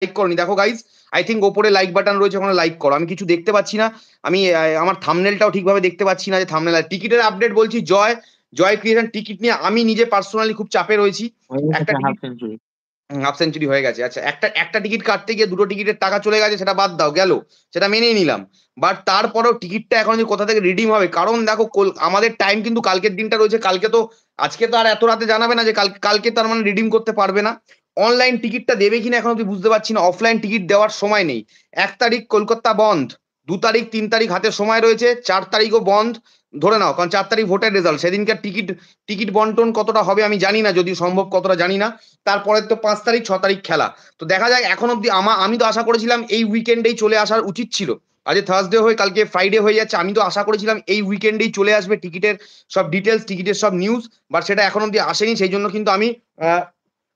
Like করনি, দেখো guys, I think ওপরে লাইক বাটন রয়েছে, ওখানে লাইক করো। আমি কিছু দেখতে পাচ্ছি না, আমি আমার থাম্বনেলটাও ঠিকভাবে দেখতে পাচ্ছি না যে থাম্বনেল। টিকিটের আপডেট বলছি, জয় জয় ক্রিয়েশন টিকিট নিয়ে আমি নিজে পার্সোনালি খুব চাপে রয়েছি। একটা half ticket century. Half century হয়ে গেছে। আচ্ছা, একটা টিকিট কাটতে গিয়ে দুটো টিকিটের টাকা চলে গেছে, সেটা বাদ দাও, গেল, সেটা মেনেই নিলাম। বাট তারপরেও টিকিটটা এখন যে কোথা থেকে রিডিম হবে, কারণ দেখো আমাদের টাইম কিন্তু কালকের দিনটা রয়েছে, কালকে তো, আজকে তো আর এত রাতে জানাবে না যে কালকে তার মানে রিডিম করতে পারবে না। অনলাইন টিকিটটা দেবে কিনা এখন অব্দি বুঝতে পারছি না, অফলাইন টিকিট দেওয়ার সময় নেই। 1 তারিখ কলকাতা বন্ধ, 2 তারিখ 3 তারিখ হাতে সময় রয়েছে, 4 তারিখও বন্ধ ধরে নাও, কারণ 4 তারিখ ভোটের রেজাল্ট, সেদিনকার টিকিট টিকিট বন্টন কতটা হবে আমি জানি না, যদি সম্ভব কতটা জানি না। তারপরে তো 5 তারিখ 6 তারিখ খেলা, তো দেখা যাক। এখন অব্দি আমি তো আশা করেছিলাম এই উইকেন্ডেই চলে আসার উচিত ছিল। আজকে থার্সডে হয়ে কালকে ফ্রাইডে হয়ে যাচ্ছে, আমি তো আশা করেছিলাম এই উইকেন্ডেই চলে আসবে টিকিটের সব ডিটেলস, টিকিটের সব নিউজ, বাট সেটা এখন অব্দি আসেনি। সেই জন্য কিন্তু আমি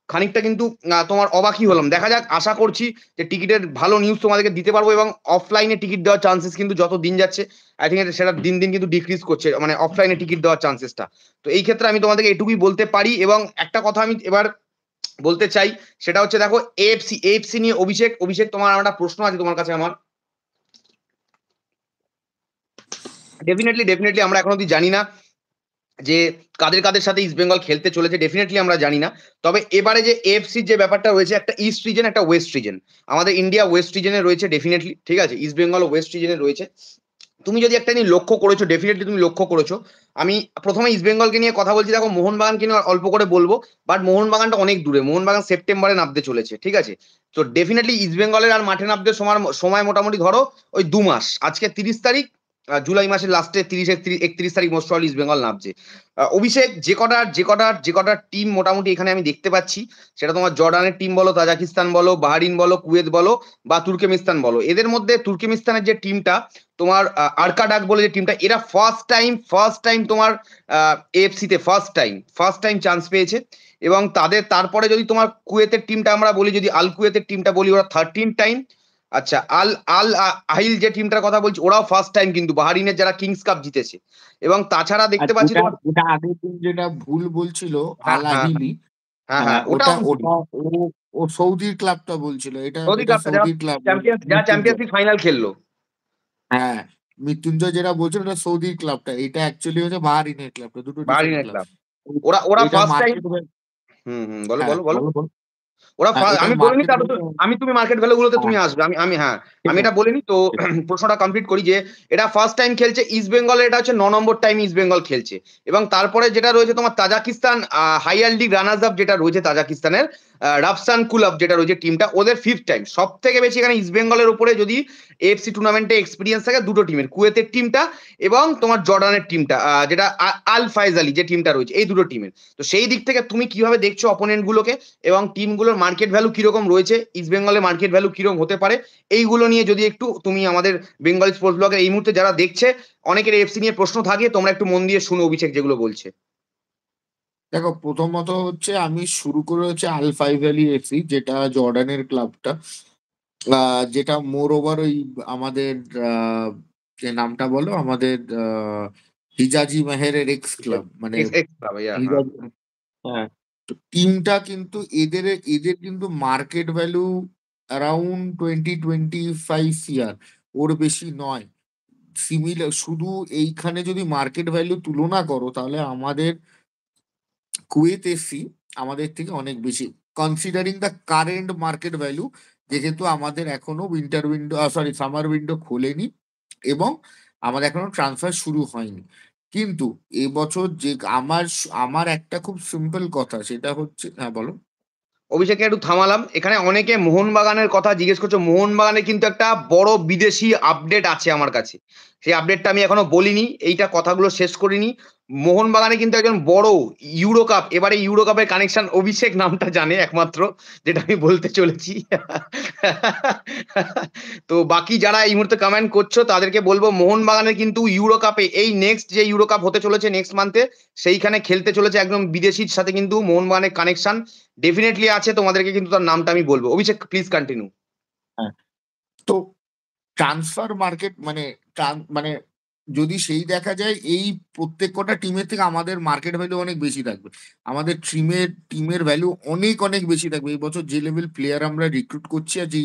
খানিকটা কিন্তু তোমার অবাকই হলাম। দেখা যাক, আশা করছি যে টিকিটের ভালো নিউজ তোমাদেরকে দিতে পারবো, এবং অফলাইনে টিকিট দেওয়ার চান্সেস কিন্তু যত দিন যাচ্ছে আই থিঙ্ক সেটা দিন দিন কিন্তু ডিক্রিজ করছে, মানে অফলাইনে টিকিট দেওয়ার চান্সেসটা। তো এই ক্ষেত্রে আমি তোমাদেরকে এটুকুই বলতে পারি। এবং একটা কথা আমি এবার বলতে চাই, সেটা হচ্ছে দেখো, এএফসি নিয়ে অভিষেক, তোমার একটা প্রশ্ন আছে তোমার কাছে আমার। ডেফিনেটলি আমরা এখন অব্দি জানি না যে কাদের কাদের সাথে ইস্ট বেঙ্গল খেলতে চলেছে, ডেফিনেটলি আমরা জানি না। তবে এবারে যে এএফসির যে ব্যাপারটা রয়েছে, একটা ইস্ট রিজন, একটা ওয়েস্ট রিজন। আমাদের ইন্ডিয়া ওয়েস্ট রিজনে রয়েছে ডেফিনেটলি, ঠিক আছে, ইস্ট বেঙ্গল ওয়েস্ট রিজনে রয়েছে। তুমি যদি একটা জিনিস লক্ষ্য করেছো, ডেফিনেটলি তুমি লক্ষ্য করেছো, আমি প্রথমে ইস্ট বেঙ্গলকে নিয়ে কথা বলছি, দেখো মোহনবাগানকে নিয়ে অল্প করে বলবো, বাট মোহনবাগানটা অনেক দূরে, মোহনবাগান সেপ্টেম্বরে নামতে চলেছে, ঠিক আছে। তো ডেফিনেটলি ইস্ট বেঙ্গলের আর মাঠে নামতে সময় মোটামুটি ধরো ওই 2 মাস। আজকে 30 তারিখ, জুলাই মাসের লাস্টে 31 তারিখ মোস্ট প্রবাবলি ইস্ট বেঙ্গল নামছে। অভিষেক, যে কটা টিম মোটামুটি এখানে আমি দেখতে পাচ্ছি, সেটা তোমার জর্ডানের টিম বলো, তাজাকিস্তান বলো, বাহারিন বলো, কুয়েত বলো, বা তুর্কমেনিস্তান বলো, এদের মধ্যে তুর্কমেনিস্তানের যে টিমটা তোমার আরকাডাক বলে যে টিমটা, এরা ফার্স্ট টাইম তোমার এএফসি তে ফার্স্ট টাইম চান্স পেয়েছে। এবং তারপরে যদি তোমার কুয়েতের টিমটা আমরা বলি, যদি আল কুয়েতের টিমটা বলি, ওরা 13 টাইম। আচ্ছা, আল আল আহিল যে টিমটার কথা বলছি, ওরাও ফার্স্ট টাইম কিন্তু বাহারিনের যারা কিংস কাপ জিতেছে। এবং তাছাড়া আর দেখতে পাচ্ছি তোমার, ওটা আগের দিন যেটা ভুল বলছিল হ্যাঁ আল হ্যাঁ আহিলি, হ্যাঁ হ্যাঁ, ওটা ওটা আমি বলি। ওটা ও ও সৌদির ক্লাবটা বলছিল, এটা সৌদি এটা কাপটা যারা সৌদির ক্লাব যারা মৃত্যুঞ্জয়। চ্যাম্পিয়ন্স ফাইনাল খেললো। হ্যাঁ, মৃত্যুঞ্জয় যেটা বলছিল ওটা সৌদির ক্লাবটা, এটা অ্যাকচুয়ালি হচ্ছে বাহারিনের ক্লাবটা, দুটো ডিফারেন্ট বাহারিনের ক্লাব। ক্লাব, ওরা এটা ফার্স্ট টাইম। মার্কেট। হুম, বলো হ্যাঁ, বলো বলো। বলো বলো। ওরা এটা আমি বলিনি, মার্কেট। তারপর আমি তুমি মার্কেট ভ্যালু গুলোতে হ্যাঁ, তুমি আসবে, আমি হ্যাঁ, ঠিক আমি এটা আছে, বলিনি তো। ঠিক আছে। প্রশ্নটা কমপ্লিট করি যে এটা ফার্স্ট টাইম খেলছে ইস্ট বেঙ্গলের, এটা হচ্ছে 9 নম্বর টাইম ইস্ট বেঙ্গল খেলছে। এবং তারপরে যেটা রয়েছে তোমার Tajikistan, higher league runners up যেটা রয়েছে তাজাকিস্তানের, রাফসান কুলাব যেটা রয়েছে টিমটা, ওদের 5th টাইম। সব থেকে বেশি এখানে ইস্ট বেঙ্গলের উপরে যদি এএফসি টুর্নামেন্টে এক্সপিরিয়েন্স থাকে দুটো টিমের, কুয়েতের টিমটা এবং তোমার জর্ডানের টিমটা, যেটা আল ফাইজালি যে টিমটা রয়েছে, এই দুটো টিমের। তো সেই দিক থেকে তুমি কিভাবে দেখছো অপোনেন্ট গুলোকে, এবং টিমগুলোর মার্কেট ভ্যালু কিরকম রয়েছে, ইস্ট বেঙ্গলের মার্কেট ভ্যালু কিরকম হতে পারে, এইগুলো নিয়ে যদি একটু তুমি আমাদের বেঙ্গল স্পোর্টস ব্লগের এই মুহূর্তে যারা দেখছে, অনেকের এফসি নিয়ে প্রশ্ন থাকে, তোমরা একটু মন দিয়ে শুনো অভিষেক যেগুলো বলছে। দেখো, প্রথমত হচ্ছে আমি শুরু করে হচ্ছে আল ফাইভালি এফসি, যেটা জর্ডানের ক্লাবটা, যেটা মোর ওভার ওই আমাদের আহ, যে নামটা বলো, আমাদের হিজাজি মেহেরের এক্স ক্লাব, মানে এক্স এক্স ভাইয়া, হ্যাঁ। হিজাজি। হ্যাঁ, তো টিমটা কিন্তু এদের এদের কিন্তু মার্কেট ভ্যালু অ্যারাউন্ড 20-25 ইয়ার, ওর বেশি নয়। সিমিলার, শুধু এইখানে যদি মার্কেট ভ্যালু তুলনা করো তাহলে আমাদের কুয়েত এফসি আমাদের থেকে অনেক বেশি, considering the current market value, যেহেতু আমাদের এখনো winter window, sorry, summer window খোলেনি, এবং আমাদের এখনো ট্রান্সফার শুরু হয়নি। কিন্তু এবছর যে আমার আমার একটা খুব সিম্পল কথা, সেটা হচ্ছে, হ্যাঁ বলো। অভিষেককে একটু থামালাম, এখানে অনেকে মোহনবাগানের কথা জিজ্ঞেস করছে। মোহনবাগানে কিন্তু একটা বড় বিদেশি আপডেট আছে আমার কাছে, সেই আপডেটটা আমি এখনো বলিনি, এইটা কথাগুলো শেষ করিনি। মোহনবাগানে কিন্তু একজন বড় ইউরো কাপ, এবারে ইউরো কাপের কানেকশন অভিষেক নামটা জানে একমাত্র, যেটা আমি বলতে চলেছি। তো বাকি যারা এই মুহূর্তে কমেন্ট করছো তাদেরকে বলবো, মোহনবাগানের কিন্তু ইউরো কাপে, এই নেক্সট যে ইউরো কাপ হতে চলেছে নেক্সট মান্থে, সেইখানে খেলতে চলেছে একদম বিদেশির সাথে, কিন্তু মোহনবাগানের কানেকশন ডেফিনেটলি আছে। তোমাদেরকে কিন্তু তার নামটা আমি বলবো। অভিষেক প্লিজ কন্টিনিউ। হ্যাঁ, তো ট্রান্সফার মার্কেট মানে মানে যদি সেই দেখা যায়, এই প্রত্যেক কটা টিমের থেকে আমাদের মার্কেট ভ্যালু অনেক বেশি থাকবে, আমাদের টিমের ভ্যালু অনেক অনেক বেশি থাকবে। এই বছর যে লেভেল প্লেয়ার আমরা রিক্রুট করছি আর যে